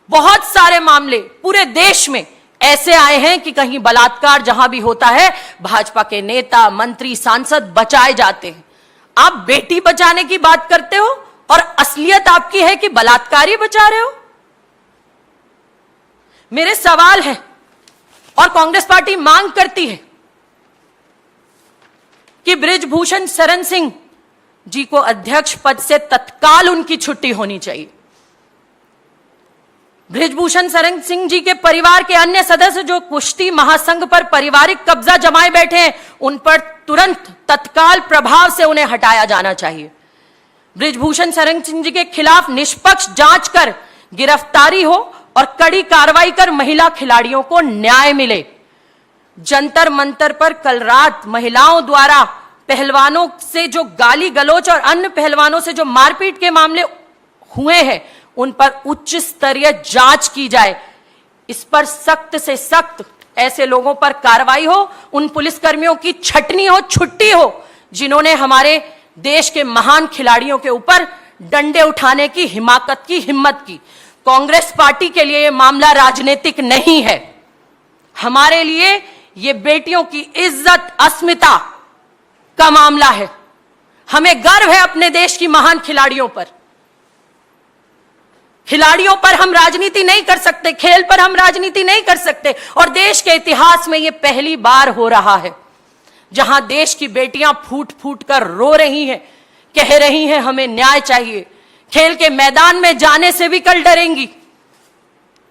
बहुत सारे मामले पूरे देश में ऐसे आए हैं कि कहीं बलात्कार जहां भी होता है भाजपा के नेता, मंत्री, सांसद बचाए जाते हैं। आप बेटी बचाने की बात करते हो और असलियत आपकी है कि बलात्कारी बचा रहे हो। मेरे सवाल है और कांग्रेस पार्टी मांग करती है कि बृजभूषण शरण सिंह जी को अध्यक्ष पद से तत्काल उनकी छुट्टी होनी चाहिए। बृजभूषण शरण सिंह जी के परिवार के अन्य सदस्य जो कुश्ती महासंघ पर पारिवारिक कब्जा जमाए बैठे हैं, उन पर तुरंत तत्काल प्रभाव से उन्हें हटाया जाना चाहिए। बृजभूषण शरण सिंह जी के खिलाफ निष्पक्ष जांच कर गिरफ्तारी हो और कड़ी कार्रवाई कर महिला खिलाड़ियों को न्याय मिले। जंतर मंतर पर कल रात महिलाओं द्वारा पहलवानों से जो गाली गलौज और अन्य पहलवानों से जो मारपीट के मामले हुए हैं, उन पर उच्च स्तरीय जांच की जाए। इस पर सख्त से सख्त ऐसे लोगों पर कार्रवाई हो, उन पुलिसकर्मियों की छटनी हो, छुट्टी हो जिन्होंने हमारे देश के महान खिलाड़ियों के ऊपर डंडे उठाने की हिमाकत की, हिम्मत की। कांग्रेस पार्टी के लिए यह मामला राजनीतिक नहीं है। हमारे लिए यह बेटियों की इज्जत, अस्मिता का मामला है। हमें गर्व है अपने देश की महान खिलाड़ियों पर। खिलाड़ियों पर हम राजनीति नहीं कर सकते, खेल पर हम राजनीति नहीं कर सकते। और देश के इतिहास में यह पहली बार हो रहा है जहां देश की बेटियां फूट फूट कर रो रही हैं, कह रही हैं हमें न्याय चाहिए, खेल के मैदान में जाने से भी कल डरेंगी।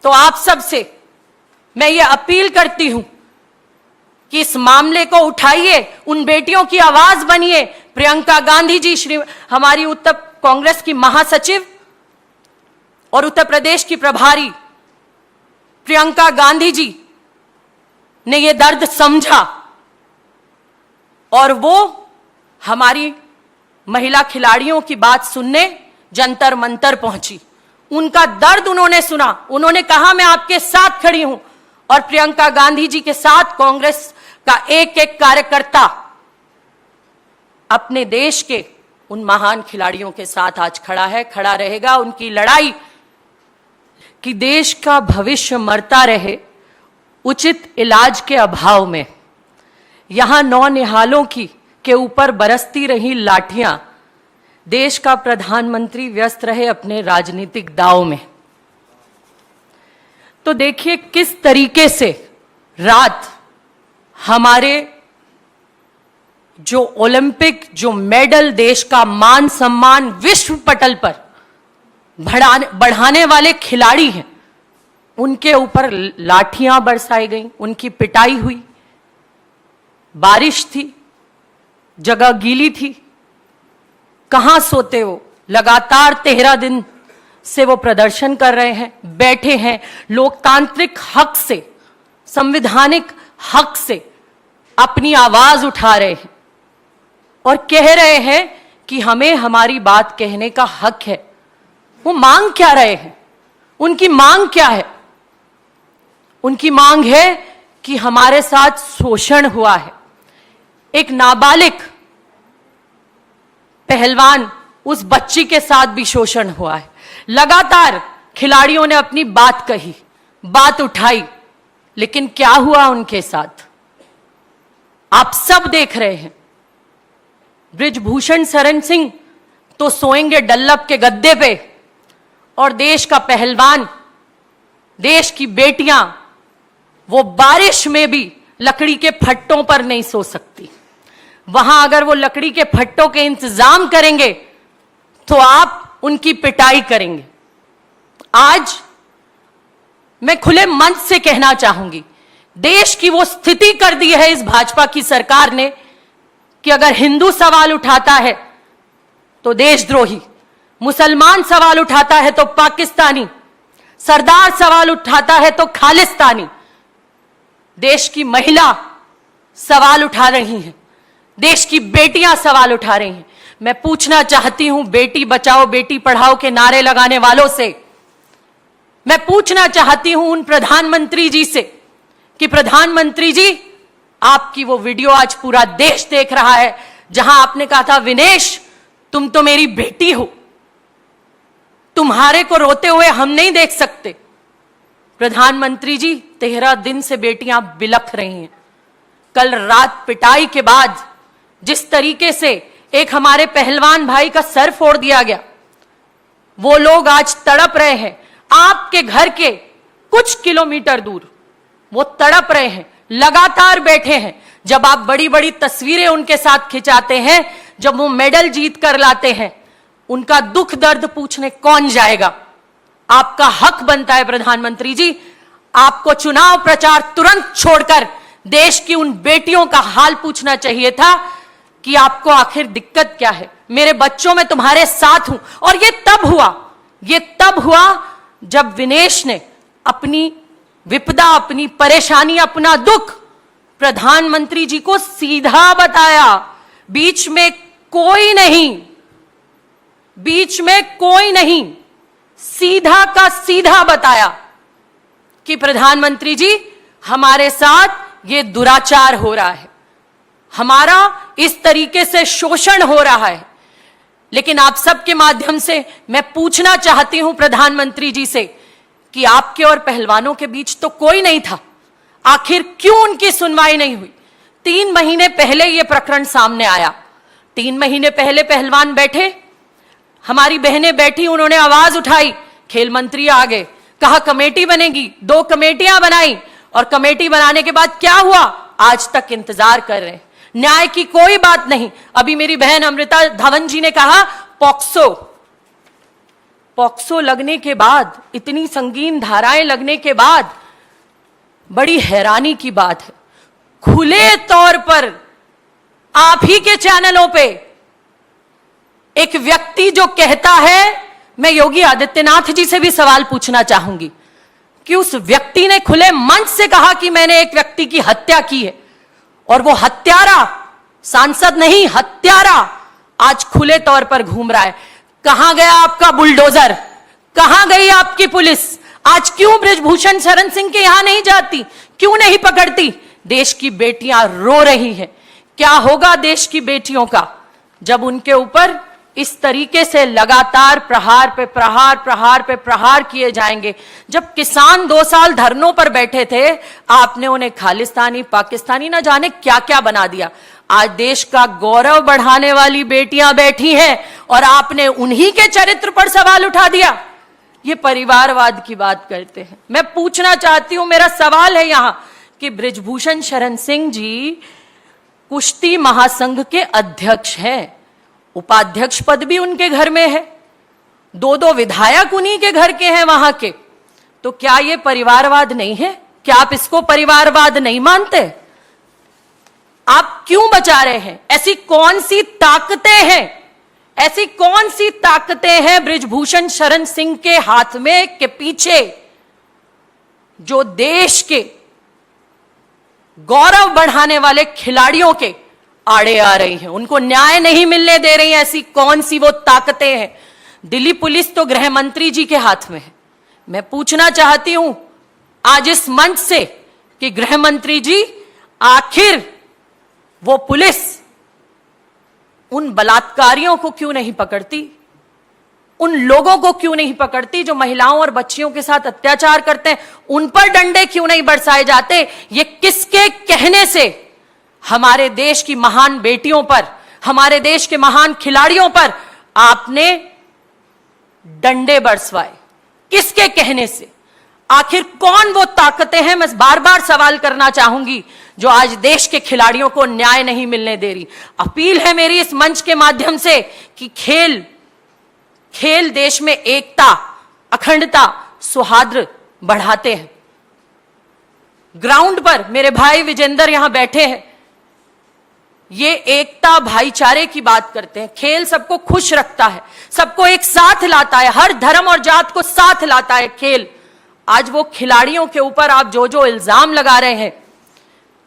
तो आप सबसे मैं ये अपील करती हूं कि इस मामले को उठाइए, उन बेटियों की आवाज बनिए। प्रियंका गांधी जी, हमारी उत्तर कांग्रेस की महासचिव और उत्तर प्रदेश की प्रभारी प्रियंका गांधी जी ने यह दर्द समझा और वो हमारी महिला खिलाड़ियों की बात सुनने जंतर मंतर पहुंची। उनका दर्द उन्होंने सुना, उन्होंने कहा मैं आपके साथ खड़ी हूं। और प्रियंका गांधी जी के साथ कांग्रेस का एक एक कार्यकर्ता अपने देश के उन महान खिलाड़ियों के साथ आज खड़ा है, खड़ा रहेगा। उनकी लड़ाई कि देश का भविष्य मरता रहे उचित इलाज के अभाव में। यहां नौनिहालों के ऊपर बरसती रही लाठियां, देश का प्रधानमंत्री व्यस्त रहे अपने राजनीतिक दांव में। तो देखिए किस तरीके से रात हमारे जो ओलंपिक, जो मेडल, देश का मान सम्मान विश्व पटल पर बढ़ाने वाले खिलाड़ी हैं, उनके ऊपर लाठियां बरसाई गई, उनकी पिटाई हुई। बारिश थी, जगह गीली थी, कहां सोते हो? लगातार 13 दिन से वो प्रदर्शन कर रहे हैं, बैठे हैं, लोकतांत्रिक हक से, संवैधानिक हक से अपनी आवाज उठा रहे हैं और कह रहे हैं कि हमें हमारी बात कहने का हक है। वो मांग क्या रहे हैं? उनकी मांग क्या है? उनकी मांग है कि हमारे साथ शोषण हुआ है। एक नाबालिग पहलवान, उस बच्ची के साथ भी शोषण हुआ है। लगातार खिलाड़ियों ने अपनी बात कही, बात उठाई, लेकिन क्या हुआ उनके साथ आप सब देख रहे हैं। बृजभूषण शरण सिंह तो सोएंगे डल्लब के गद्दे पे और देश का पहलवान, देश की बेटियां वो बारिश में भी लकड़ी के फट्टों पर नहीं सो सकती। वहां अगर वो लकड़ी के फट्टों के इंतजाम करेंगे तो आप उनकी पिटाई करेंगे। आज मैं खुले मंच से कहना चाहूंगी, देश की वो स्थिति कर दी है इस भाजपा की सरकार ने कि अगर हिंदू सवाल उठाता है तो देशद्रोही, मुसलमान सवाल उठाता है तो पाकिस्तानी, सरदार सवाल उठाता है तो खालिस्तानी। देश की महिला सवाल उठा रही हैं, देश की बेटियां सवाल उठा रही हैं। मैं पूछना चाहती हूं बेटी बचाओ बेटी पढ़ाओ के नारे लगाने वालों से, मैं पूछना चाहती हूं उन प्रधानमंत्री जी से कि प्रधानमंत्री जी, आपकी वो वीडियो आज पूरा देश देख रहा है जहां आपने कहा था विनेश तुम तो मेरी बेटी हो, तुम्हारे को रोते हुए हम नहीं देख सकते। प्रधानमंत्री जी, 13 दिन से बेटियां बिलख रही हैं। कल रात पिटाई के बाद जिस तरीके से एक हमारे पहलवान भाई का सर फोड़ दिया गया, वो लोग आज तड़प रहे हैं। आपके घर के कुछ किलोमीटर दूर वो तड़प रहे हैं, लगातार बैठे हैं। जब आप बड़ी बड़ी तस्वीरें उनके साथ खिंचाते हैं, जब वो मेडल जीत कर लाते हैं, उनका दुख दर्द पूछने कौन जाएगा? आपका हक बनता है प्रधानमंत्री जी, आपको चुनाव प्रचार तुरंत छोड़कर देश की उन बेटियों का हाल पूछना चाहिए था कि आपको आखिर दिक्कत क्या है। मेरे बच्चों में तुम्हारे साथ हूं। और ये तब हुआ जब विनेश ने अपनी विपदा, अपनी परेशानी, अपना दुख प्रधानमंत्री जी को सीधा बताया। बीच में कोई नहीं, सीधा का सीधा बताया कि प्रधानमंत्री जी, हमारे साथ ये दुराचार हो रहा है, हमारा इस तरीके से शोषण हो रहा है। लेकिन आप सबके माध्यम से मैं पूछना चाहती हूं प्रधानमंत्री जी से कि आपके और पहलवानों के बीच तो कोई नहीं था, आखिर क्यों उनकी सुनवाई नहीं हुई? 3 महीने पहले यह प्रकरण सामने आया। 3 महीने पहले पहलवान बैठे, हमारी बहनें बैठी, उन्होंने आवाज उठाई, खेल मंत्री आ गए, कहा कमेटी बनेगी। 2 कमेटियां बनाई और कमेटी बनाने के बाद क्या हुआ? आज तक इंतजार कर रहे हैं, न्याय की कोई बात नहीं। अभी मेरी बहन अमृता धवन जी ने कहा पॉक्सो लगने के बाद, इतनी संगीन धाराएं लगने के बाद, बड़ी हैरानी की बात है, खुले तौर पर आप ही के चैनलों पे एक व्यक्ति जो कहता है, मैं योगी आदित्यनाथ जी से भी सवाल पूछना चाहूंगी कि उस व्यक्ति ने खुले मंच से कहा कि मैंने एक व्यक्ति की हत्या की है, और वो हत्यारा, सांसद नहीं हत्यारा, आज खुले तौर पर घूम रहा है। कहां गया आपका बुलडोजर? कहां गई आपकी पुलिस? आज क्यों बृजभूषण शरण सिंह के यहां नहीं जाती? क्यों नहीं पकड़ती? देश की बेटियां रो रही हैं। क्या होगा देश की बेटियों का जब उनके ऊपर इस तरीके से लगातार प्रहार पे प्रहार किए जाएंगे? जब किसान 2 साल धरनों पर बैठे थे, आपने उन्हें खालिस्तानी, पाकिस्तानी, ना जाने क्या क्या बना दिया। आज देश का गौरव बढ़ाने वाली बेटियां बैठी हैं और आपने उन्हीं के चरित्र पर सवाल उठा दिया। ये परिवारवाद की बात करते हैं। मैं पूछना चाहती हूं, मेरा सवाल है यहां कि बृजभूषण शरण सिंह जी कुश्ती महासंघ के अध्यक्ष हैं, उपाध्यक्ष पद भी उनके घर में है, 2 विधायक उन्हीं के घर के हैं वहां के। तो क्या यह परिवारवाद नहीं है? क्या आप इसको परिवारवाद नहीं मानते? आप क्यों बचा रहे हैं? ऐसी कौन सी ताकतें हैं बृजभूषण शरण सिंह के हाथ में, के पीछे, जो देश के गौरव बढ़ाने वाले खिलाड़ियों के आड़े आ रही हैं, उनको न्याय नहीं मिलने दे रही हैं? ऐसी कौन सी वो ताकतें हैं? दिल्ली पुलिस तो गृह मंत्री जी के हाथ में है। मैं पूछना चाहती हूं आज इस मंच से कि गृह मंत्री जी, आखिर वो पुलिस उन बलात्कारियों को क्यों नहीं पकड़ती? उन लोगों को क्यों नहीं पकड़ती जो महिलाओं और बच्चियों के साथ अत्याचार करते हैं? उन पर डंडे क्यों नहीं बरसाए जाते? ये किसके कहने से हमारे देश की महान बेटियों पर, हमारे देश के महान खिलाड़ियों पर आपने डंडे बरसवाए? किसके कहने से? आखिर कौन वो ताकतें हैं, मैं बार बार सवाल करना चाहूंगी, जो आज देश के खिलाड़ियों को न्याय नहीं मिलने दे रही? अपील है मेरी इस मंच के माध्यम से कि खेल देश में एकता, अखंडता, सौहार्द बढ़ाते हैं। ग्राउंड पर मेरे भाई विजेंदर यहां बैठे हैं, ये एकता भाईचारे की बात करते हैं। खेल सबको खुश रखता है, सबको एक साथ लाता है, हर धर्म और जात को साथ लाता है खेल। आज वो खिलाड़ियों के ऊपर आप जो इल्जाम लगा रहे हैं,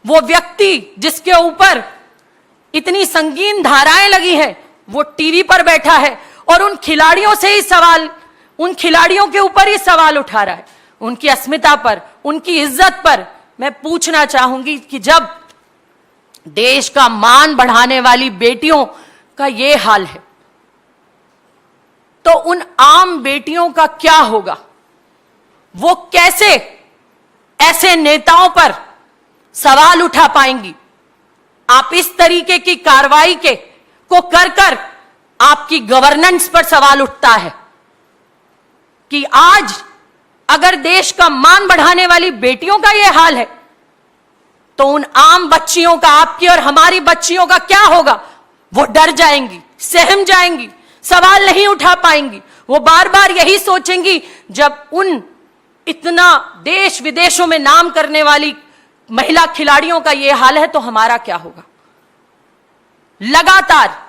वो व्यक्ति जिसके ऊपर इतनी संगीन धाराएं लगी हैं, वो टीवी पर बैठा है और उन खिलाड़ियों से ही सवाल, उन खिलाड़ियों के ऊपर ही सवाल उठा रहा है, उनकी अस्मिता पर, उनकी इज्जत पर। मैं पूछना चाहूंगी कि जब देश का मान बढ़ाने वाली बेटियों का ये हाल है, तो उन आम बेटियों का क्या होगा? वो कैसे ऐसे नेताओं पर सवाल उठा पाएंगी? आप इस तरीके की कार्रवाई को कर आपकी गवर्नेंस पर सवाल उठता है कि आज अगर देश का मान बढ़ाने वाली बेटियों का यह हाल है तो उन आम बच्चियों का, आपकी और हमारी बच्चियों का क्या होगा? वो डर जाएंगी, सहम जाएंगी, सवाल नहीं उठा पाएंगी। वो बार बार यही सोचेंगी, जब उन इतना देश विदेशों में नाम करने वाली महिला खिलाड़ियों का यह हाल है तो हमारा क्या होगा? लगातार